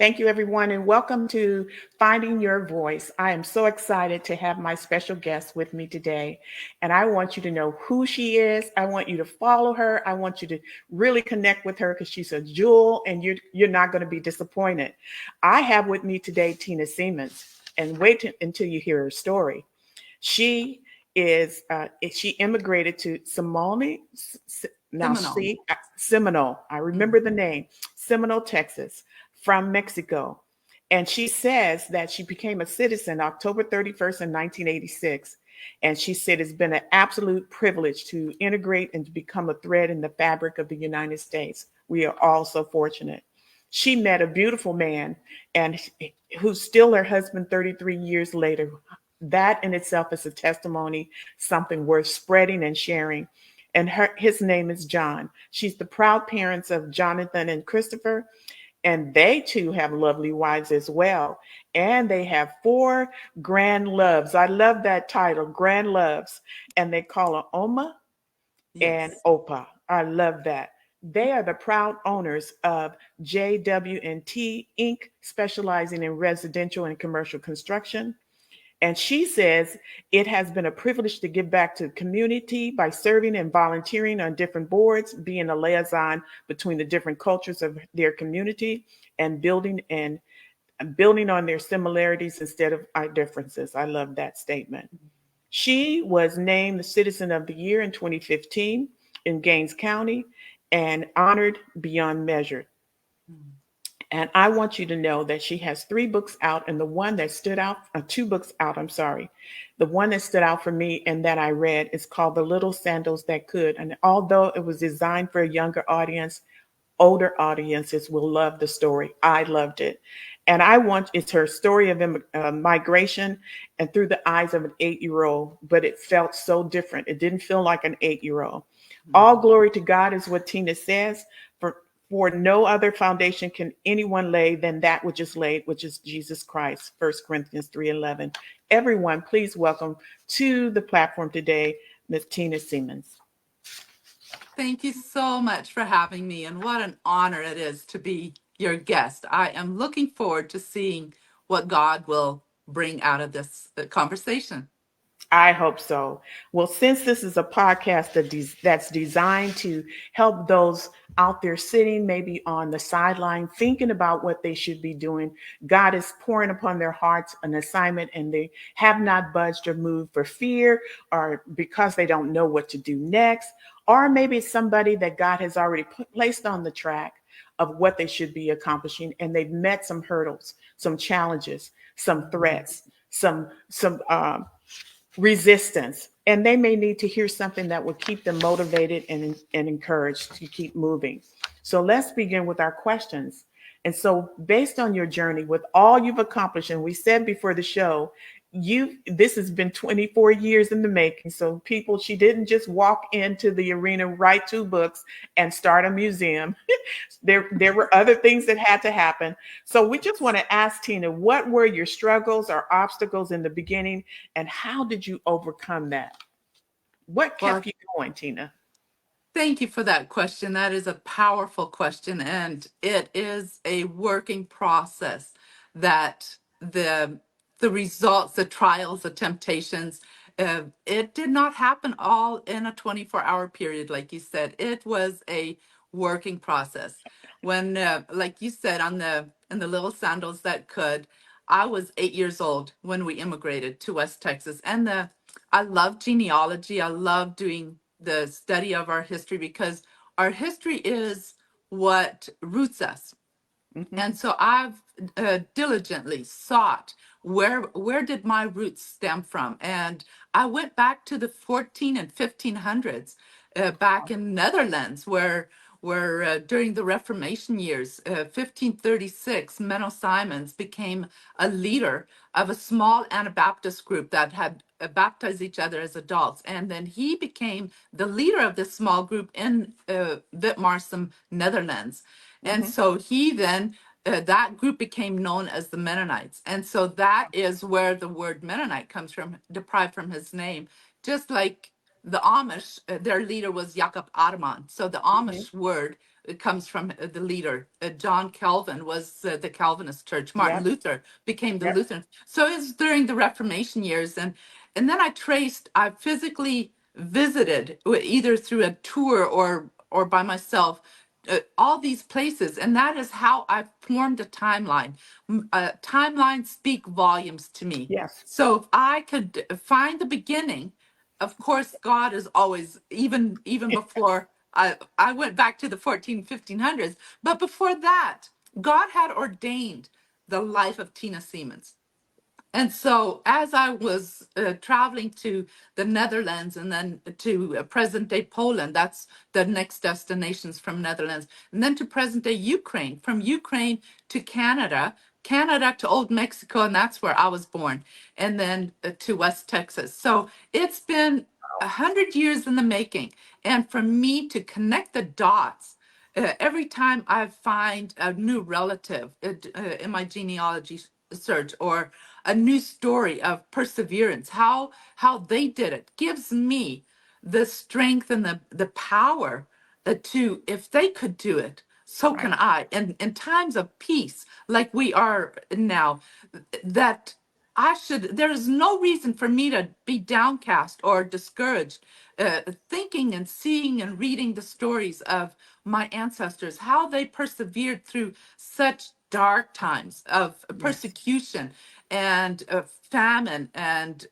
Thank you, everyone, and welcome to Finding Your Voice. I am so excited to have my special guest with me today, and I want you to know who she is. I want you to follow her. I want you to really connect with her because she's a jewel, and you're not going to be disappointed. I have with me today Tina Siemens, and until you hear her story. She she immigrated to Somali, now Seminole. see Seminole. I Mm. remember the name, Seminole, Texas, from Mexico. And she says that she became a citizen October 31st, in 1986. And she said it's been an absolute privilege to integrate and to become a thread in the fabric of the United States. We are all so fortunate. She met a beautiful man and who's still her husband 33 years later. That in itself is a testimony, something worth spreading and sharing. And his name is John. She's the proud parents of Jonathan and Christopher, and they too have lovely wives as well. And they have four grand loves. I love that title, grand loves. And they call her Oma and Yes. Opa. I love that. They are the proud owners of JW&T Inc., specializing in residential and commercial construction. And she says it has been a privilege to give back to the community by serving and volunteering on different boards, being a liaison between the different cultures of their community, and building on their similarities instead of our differences. I love that statement. She was named the Citizen of the Year in 2015 in Gaines County and honored beyond measure. Mm. And I want you to know that she has three books out, and the one that stood out, two books out, I'm sorry. The one that stood out for me and that I read is called The Little Sandals That Could. And although it was designed for a younger audience, older audiences will love the story. I loved it. And it's her story of migration and through the eyes of an 8-year old, but it felt so different. It didn't feel like an 8-year old. All Mm. glory to God is what Tina says. For for no other foundation can anyone lay than that which is laid, which is Jesus Christ. 1 Corinthians 3:11. Everyone, please welcome to the platform today, Ms. Tina Siemens. Thank you so much for having me, and what an honor it is to be your guest. I am looking forward to seeing what God will bring out of this conversation. I hope so. Well, since this is a podcast that's designed to help those out there sitting maybe on the sideline thinking about what they should be doing, God is pouring upon their hearts an assignment, and they have not budged or moved for fear or because they don't know what to do next. Or maybe it's somebody that God has already placed on the track of what they should be accomplishing, and they've met some hurdles, some challenges, some threats, some resistance, and they may need to hear something that will keep them motivated and encouraged to keep moving. So let's begin with our questions. And so, based on your journey with all you've accomplished, and we said before the show, this has been 24 years in the making. So people, she didn't just walk into the arena, write two books, and start a museum. There were other things that had to happen. So we just want to ask Tina, what were your struggles or obstacles in the beginning, and how did you overcome that? What kept Well, you going, Tina? thank you for that question. That is a powerful question, and it is a working process that the results, the trials, the temptations, it did not happen all in a 24-hour period, like you said. It was a working process. When, like you said, on the in the little sandals that could, I was 8 years old when we immigrated to West Texas, and the I love genealogy. I love doing the study of our history because our history is what roots us. Hmm. And so I've diligently sought where did my roots stem from, and I went back to the 14 and 1500s, back in Netherlands, where during the Reformation years, 1536, Menno Simons became a leader of a small Anabaptist group that had baptized each other as adults, and then he became the leader of this small group in Witmarsum, Netherlands. And Hmm. so he then, that group became known as the Mennonites. And so that is where the word Mennonite comes from, derived from his name. Just like the Amish, their leader was Jacob Arman. So the Hmm. Amish word it comes from the leader. John Calvin was the Calvinist church. Martin Yep. Luther became the Yep. Lutheran. So it's during the Reformation years, and then I physically visited either through a tour or by myself all these places, and that is how I formed a timeline. Timelines speak volumes to me. Yes. So if I could find the beginning, of course, God is always, even before I went back to the 1500s, but before that, God had ordained the life of Tina Siemens. And so, as I was traveling to the Netherlands and then to present day Poland, that's the next destinations from Netherlands, and then to present day Ukraine, from Ukraine to Canada, Canada to Old Mexico, and that's where I was born, and then to West Texas. So it's been 100 years in the making. And for me to connect the dots, every time I find a new relative in my genealogy search, or a new story of perseverance, how they did it, gives me the strength and the power to, if they could do it, so can Right. I. And in times of peace, like we are now, that there is no reason for me to be downcast or discouraged, thinking and seeing and reading the stories of my ancestors, how they persevered through such dark times of Yes. persecution and famine and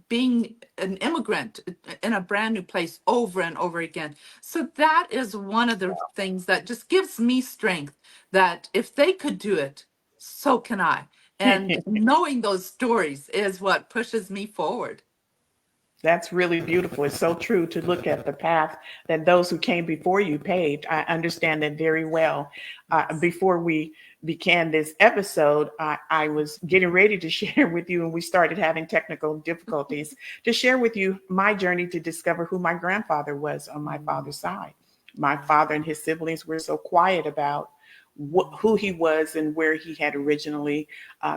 being an immigrant in a brand new place over and over again. So that is one of the things that just gives me strength, that if they could do it, so can I. And knowing those stories is what pushes me forward. That's really beautiful. It's so true to look at the path that those who came before you paved. I understand that very well. Yes. Before we began this episode, I was getting ready to share with you, and we started having technical difficulties, to share with you my journey to discover who my grandfather was on my Mm, father's side. My wow. father and his siblings were so quiet about who he was and where he had originally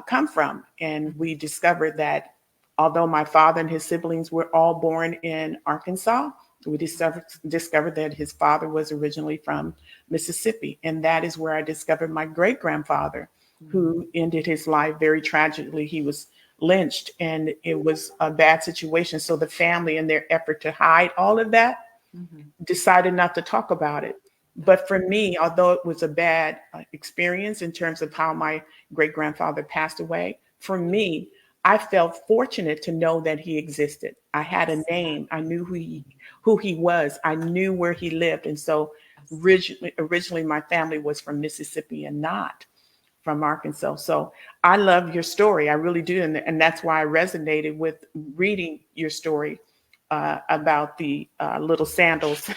come from. And Mhm. we discovered that although my father and his siblings were all born in Arkansas, we discovered that his father was originally from Mississippi. And that is where I discovered my great grandfather, Mhm. who ended his life very tragically. He was lynched, and it was a bad situation. So the family, in their effort to hide all of that, Mhm. decided not to talk about it. But for me, although it was a bad experience in terms of how my great grandfather passed away, for me, I felt fortunate to know that he existed. I had a Yes. name. I knew who he was. I knew where he lived. And so Yes. originally my family was from Mississippi and not from Arkansas. So I love your story. I really do. And that's why I resonated with reading your story about the little sandals.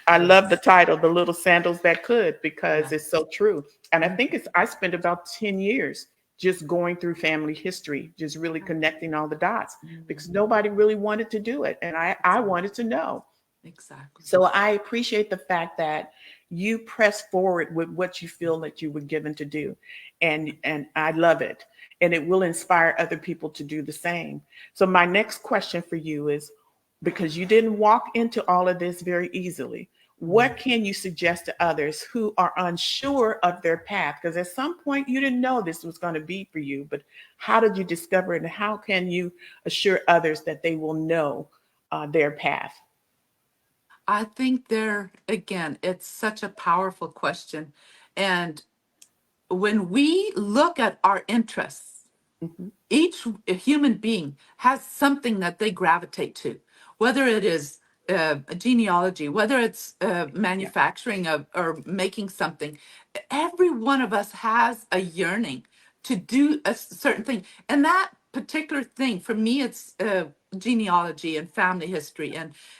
I love the Yes. title, The Little Sandals That Could, because it's Yes. so true. And I Mhm. think I spent about 10 years just going through family history, just really connecting all the dots, because Mhm. nobody really wanted to do it. And I Exactly. wanted to know. Exactly. So I appreciate the fact that you press forward with what you feel that you were given to do. And I love it. And it will inspire other people to do the same. So my next question for you is, because you didn't walk into all of this very easily, Mhm. what can you suggest to others who are unsure of their path? Because at some point you didn't know this was going to be for you, but how did you discover it? And how can you assure others that they will know their path? I think again, it's such a powerful question. And when we look at our interests, Mhm. each human being has something that they gravitate to, whether it is a genealogy, whether it's Yeah. manufacturing or making something. Every one of us has a yearning to do a certain thing. And that particular thing, for me, it's genealogy and family history.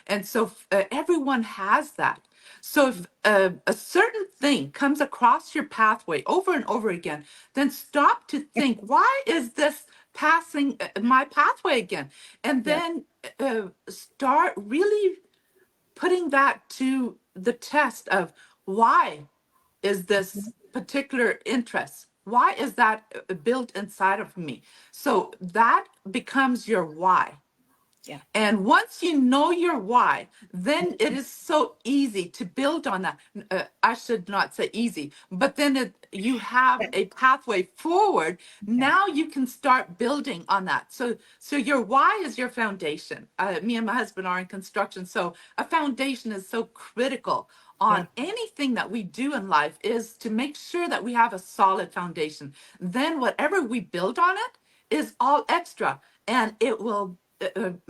And so everyone has that. So if a certain thing comes across your pathway over and over again, then stop to think, why is this passing my pathway again? And Yeah. then start really putting that to the test of, why is Mhm. this particular interest? Why is that built inside of me? So that becomes your why. Yeah. And once you know your why, then it is so easy to build on that. I should not say easy, but then you have a pathway forward. Yeah. Now you can start building on that. So your why is your foundation. Me and my husband are in construction, so a foundation is so critical Yeah. on anything that we do in life, is to make sure that we have a solid foundation. Then whatever we build on it is all extra, and it will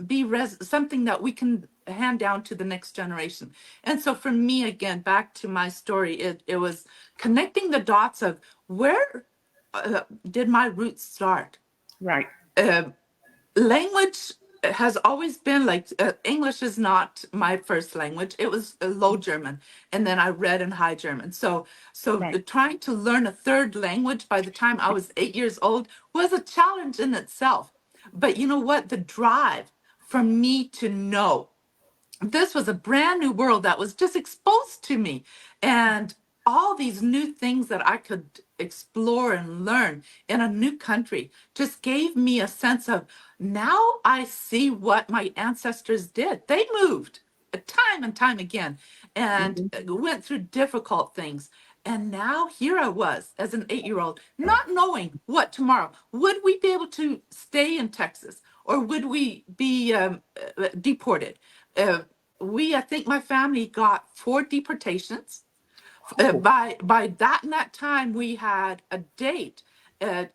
be something that we can hand down to the next generation. And so for me, again, back to my story, it was connecting the dots of where did my roots start. Right. Uh, Language has always been like, English is not my first language. It was Low German, and then I read in High German. So Right. trying to learn a third language by the time I was 8 years old was a challenge in itself. But you know what? The drive for me to know this was a brand new world that was just exposed to me, and all these new things that I could explore and learn in a new country just gave me a sense of, now I see what my ancestors did. They moved time and time again, and Mhm. went through difficult things. And now here I was as an 8-year-old, not knowing what tomorrow. Would we be able to stay in Texas, or would we be deported? Uh, I think my family got 4 deportations. Oh, By that time, we had a date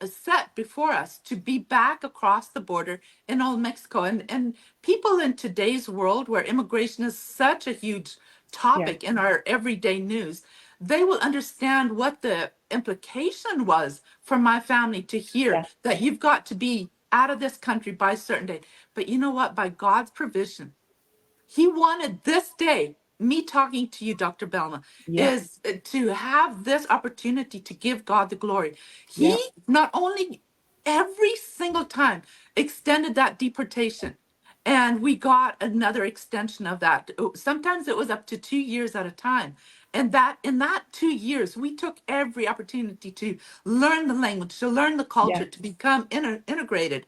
set before us to be back across the border in old Mexico. And people in today's world, where immigration is such a huge yeah. topic in our everyday news, they will understand what the implication was for my family to hear Yeah. that you've got to be out of this country by a certain date. But you know what? By God's provision, he wanted this day, me talking to you, Dr. Belma, Yeah. is to have this opportunity to give God the glory. He Yeah. not only every single time extended that deportation, and we got another extension of that. Sometimes it was up to 2 years at a time. And that in that 2 years, we took every opportunity to learn the language, to learn the Yeah. culture, to become integrated.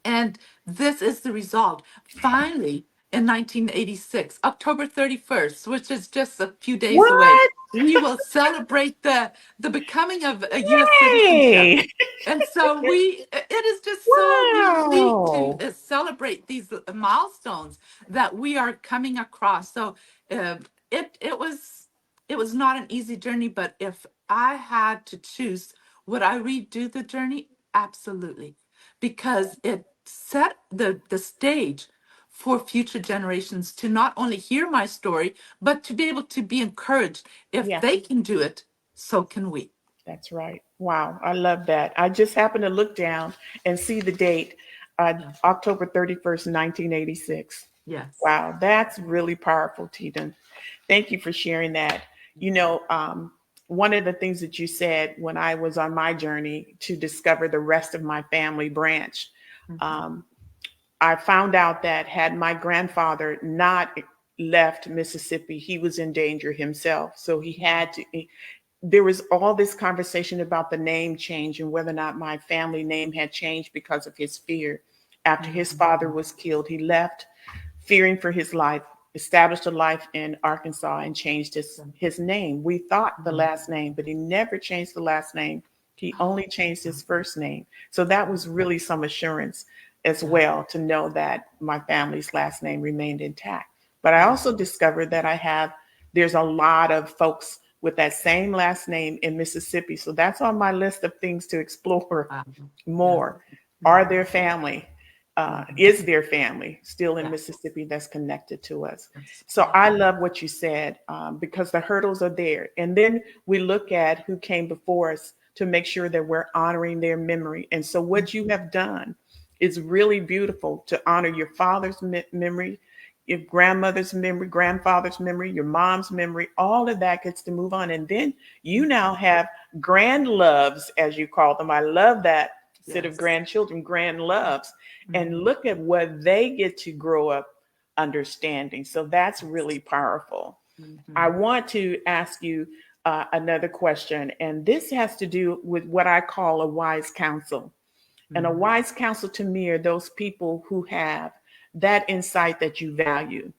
And this is the result. Finally, in 1986, October 31st, which is just a few days away, What? we will celebrate the becoming of a U.S. citizenship. Hey. And so it is just so unique to Wow. celebrate these milestones that we are coming across. So uh, it was not an easy journey, but if I had to choose, would I redo the journey? Absolutely, because it set the stage for future generations to not only hear my story, but to be able to be encouraged. If Yeah. they can do it, so can we. That's right. Wow. I love that. I just happened to look down and see the date, Yeah. October 31st, 1986. Yes. Wow. That's really powerful, Tina. Thank you for sharing that. You know, one of the things that you said when I was on my journey to discover the rest of my family branch, Mhm. um, I found out that had my grandfather not left Mississippi, he was in danger himself. So he had to, there was all this conversation about the name change and whether or not my family name had changed because of his fear. After his Mhm. father was killed, he left fearing for his life, established a life in Arkansas and changed his name. We thought the Mhm. last name, but he never changed the last name. He Oh, only changed his first name. So that was really some assurance as yeah. well to know that my family's last name remained intact. But I Yeah. also discovered that there's a lot of folks with that same last name in Mississippi. So that's on my list of things to explore Yeah. more. Are Mhm. there family? Mhm. Is there family still in Yeah. Mississippi that's connected to us? That's So right. I love what you said, because the hurdles are there. And then we look at who came before us to make sure that we're honoring their memory. And so what you Mhm. have done is really beautiful to honor your father's memory, your grandmother's memory, grandfather's memory, your mom's memory, all of that gets to move on. And then you now have grand loves, as you call them. I love that set of Yes. grandchildren, grand loves, and Mhm. look at what they get to grow up understanding. So that's Yes. really powerful. I Mhm. want to ask you another question, and this has to do with what I call a wise counsel. And a Mhm. wise counsel to me are those people who have that insight that you value.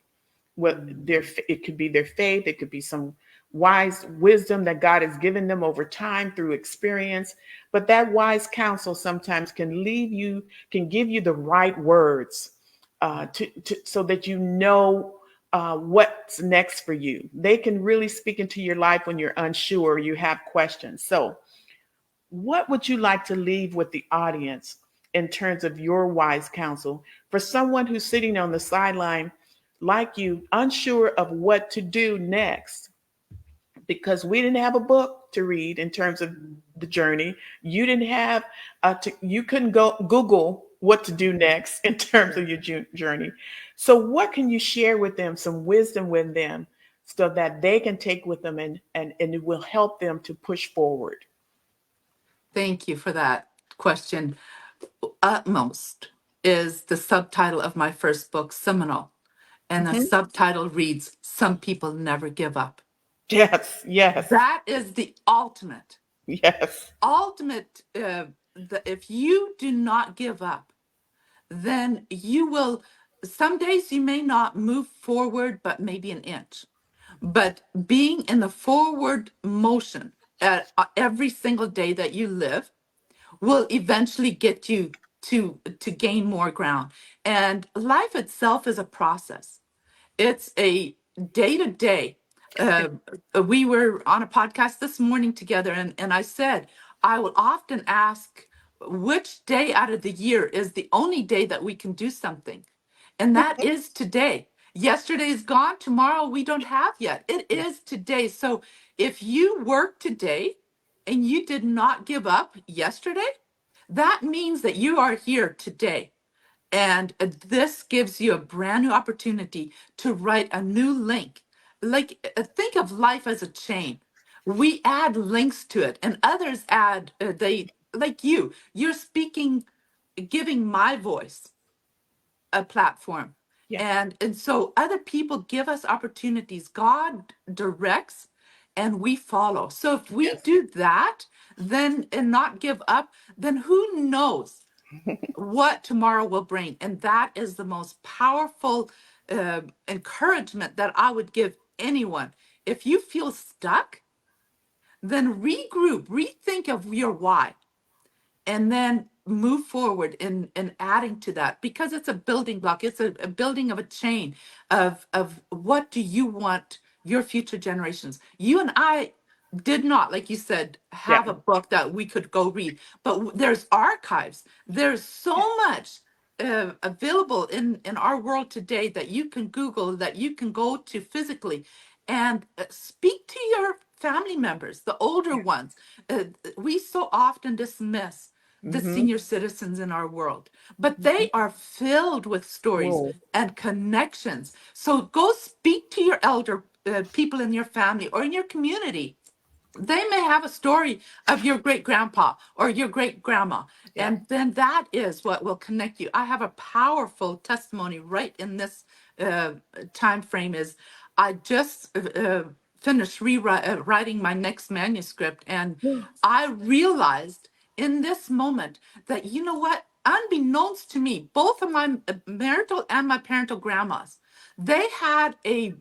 What their it could be their faith, it could be some wise wisdom that God has given them over time through experience. But that wise counsel sometimes can leave you, can give you the right words so that you know what's next for you. They can really speak into your life when you're unsure, or you have questions. So, what would you like to leave with the audience in terms of your wise counsel for someone who's sitting on the sideline like you, unsure of what to do next? Because we didn't have a book to read in terms of the journey. You didn't have you couldn't go Google what to do next in terms of your journey. So what can you share with them, some wisdom with them, so that they can take with them, and it will help them to push forward? Thank you for that question. Utmost is the subtitle of my first book, Seminal. And the Hmm. subtitle reads, Some People Never Give Up. Yes, yes, That is the ultimate, yes, ultimate. If you do not give up, then you will, some days you may not move forward, but maybe an inch. But being in the forward motion at every single day that you live will eventually get you to gain more ground. And life itself is a process. It's a day to day. We were on a podcast this morning together, and I said, I will often ask which day out of the year is the only day that we can do something. And that is today. Yesterday is gone. Tomorrow we don't have yet. It yeah, is today. So if you work today and you did not give up yesterday, that means that you are here today. And this gives you a brand new opportunity to write a new link. Like, think of life as a chain. We add links to it, and others add, like you're speaking, giving my voice a platform. yeah, And so other people give us opportunities. God directs and we follow. So if we yes, do that, then and not give up, then who knows what tomorrow will bring. And that is the most powerful encouragement that I would give anyone. If you feel stuck, then regroup, rethink of your why, and then move forward in adding to that, because it's a building block. It's a building of a chain of what do you want your future generations. You and I did not, like you said, yeah, have a book that we could go read, but there's archives. There's so much available in our world today that you can Google, that you can go to physically, and speak to your family members, the older yeah. ones. We so often dismiss the Mm-hmm. senior citizens in our world, but they are filled with stories Whoa. and connections. So go speak to your elder people in your family or in your community. They may have a story of your great grandpa or your great grandma, Yeah. and then that is what will connect you. I have a powerful testimony right in this uh, time frame. Is I just finished writing my next manuscript, and I realized in this moment that, you know what, unbeknownst to me, both of my marital and my parental grandmas, they had a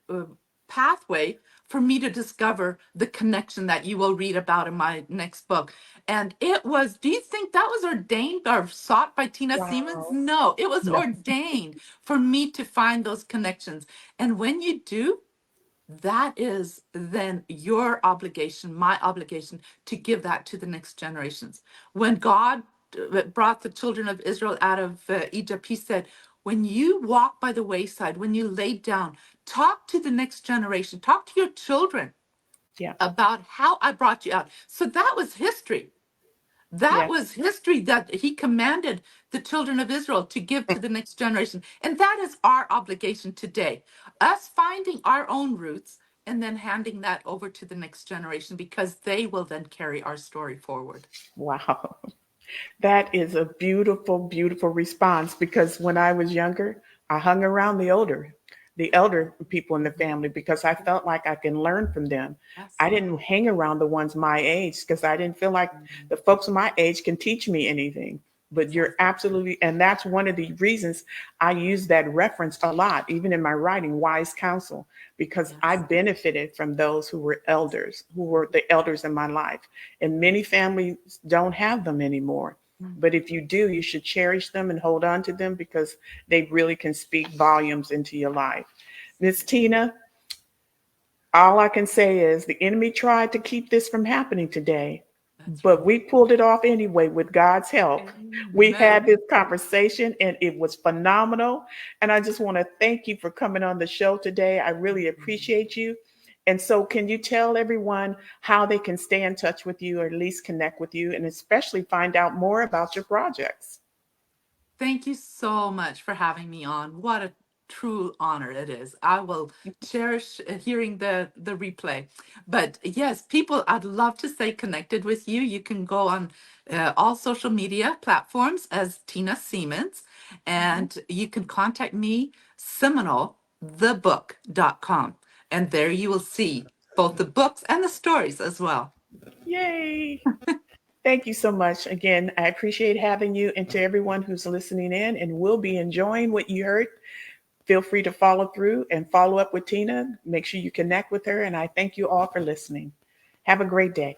uh, pathway for me to discover the connection that you will read about in my next book. And it was, do you think that was ordained or sought by Tina Siemens? Wow. No, it was No. ordained for me to find those connections. And when you do, that is then your obligation, my obligation, to give that to the next generations. When God brought the children of Israel out of Egypt, he said, when you walk by the wayside, when you lay down, talk to the next generation, talk to your children Yeah. about how I brought you out. So that was history. That Yeah. was history that he commanded the children of Israel to give to the next generation. And that is our obligation today. Us finding our own roots and then handing that over to the next generation, because they will then carry our story forward. Wow. That is a beautiful, beautiful response, because when I was younger, I hung around the elder people in the family, because I felt like I can learn from them. Yes. I didn't hang around the ones my age because I didn't feel like the folks my age can teach me anything. But you're absolutely, and that's one of the reasons I use that reference a lot, even in my writing, wise counsel, because I Yes. benefited from those who were elders, who were the elders in my life. And many families don't have them anymore. Mm. But if you do, you should cherish them and hold on to them because they really can speak volumes into your life. Miss Tina, all I can say is the enemy tried to keep this from happening today, That's but right. we pulled it off anyway with God's help. We Amen. had this conversation and it was phenomenal. And I just want to thank you for coming on the show today. I really appreciate you. And so, can you tell everyone how they can stay in touch with you or at least connect with you and especially find out more about your projects? Thank you so much for having me on. What a true honor it is. I will cherish hearing the replay. But yes, people, I'd love to stay connected with you. You can go on all social media platforms as Tina Siemens, Mhm. and you can contact me, seminalthebook.com. And there you will see both the books and the stories as well. Yay! Thank you so much. Again, I appreciate having you and to everyone who's listening in and will be enjoying what you heard. Feel free to follow through and follow up with Tina. Make sure you connect with her. And I thank you all for listening. Have a great day.